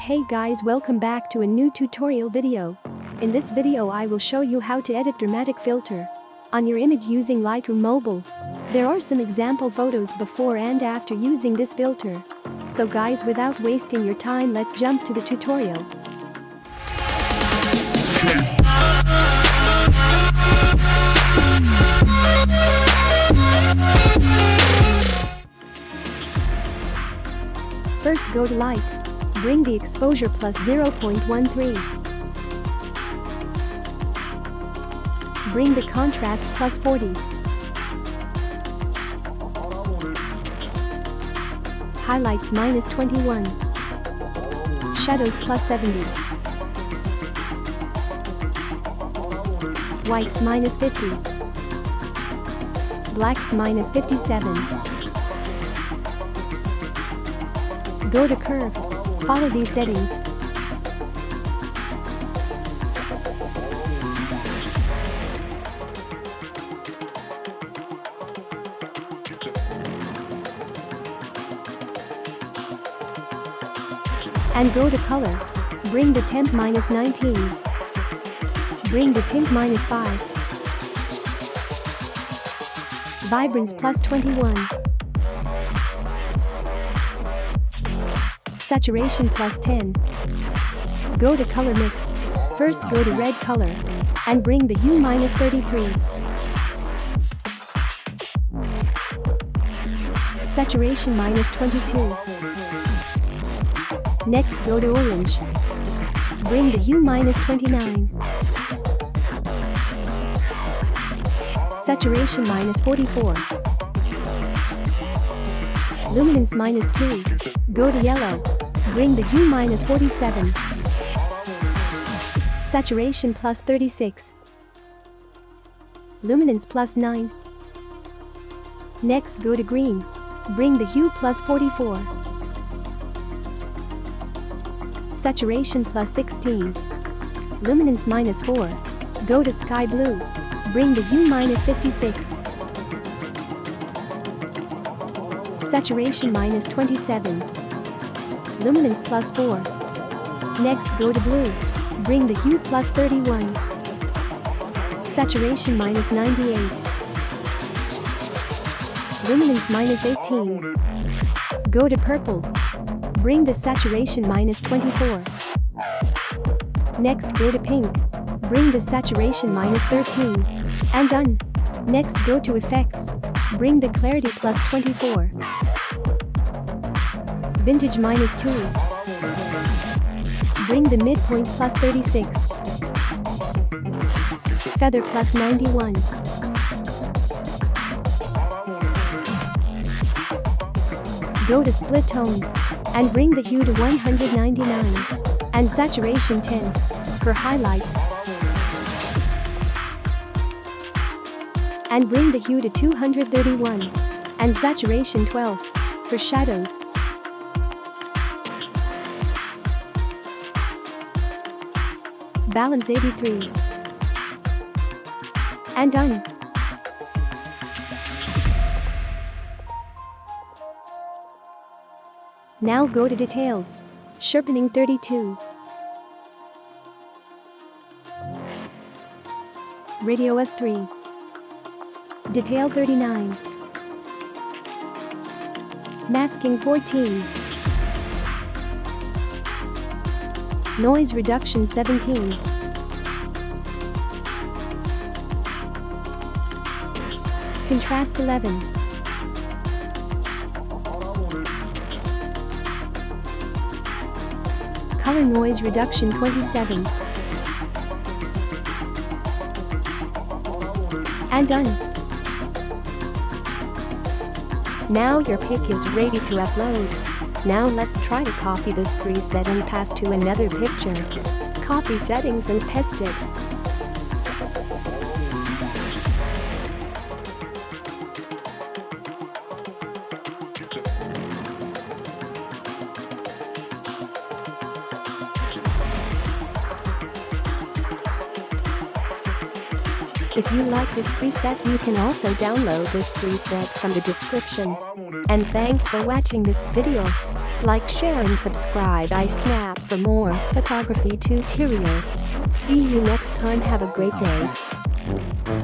Hey guys, welcome back to a new tutorial video. In this video I will show you how to edit dramatic filter on your image using Lightroom Mobile. There are some example photos before and after using this filter. So guys, without wasting your time, let's jump to the tutorial. First go to Light. Bring the exposure plus 0.13. Bring the contrast plus 40. Highlights minus 21. Shadows plus 70. Whites minus 50. Blacks minus 57. Go to curve. Follow these settings. And go to color. Bring the temp minus 19. Bring the tint minus 5. Vibrance plus 21. Saturation plus 10. Go to color mix. First go to red color and bring the hue minus 33. Saturation minus 22. Next go to orange. Bring the hue minus 29. Saturation minus 44. Luminance minus 2. Go to yellow. Bring the hue minus 47. Saturation plus 36. Luminance plus 9. Next go to green. Bring the hue plus 44. Saturation plus 16. Luminance minus 4. Go to sky blue. Bring the hue minus 56. Saturation minus 27. Luminance plus 4. Next go to blue. Bring the hue plus 31. Saturation minus 98. Luminance minus 18. Go to purple. Bring the saturation minus 24. Next go to pink. Bring the saturation minus 13. And done. Next go to effects. Bring the clarity plus 24. Vintage minus 2. Bring the midpoint plus 36. Feather plus 91. Go to split tone and bring the hue to 199 and saturation 10 for highlights. And bring the hue to 231 and saturation 12 for shadows. Balance 83. And done. Now go to details. Sharpening 32. Radio S3. Detail 39. Masking 14. Noise reduction 17. Contrast 11. Color noise reduction 27. And done. Now your pic is ready to upload. Now let's try to copy this preset and pass to another picture. Copy settings and paste it. If you like this preset, you can also download this preset from the description. And thanks for watching this video. Like, share and subscribe iSnap for more photography tutorial. See you next time. Have a great day.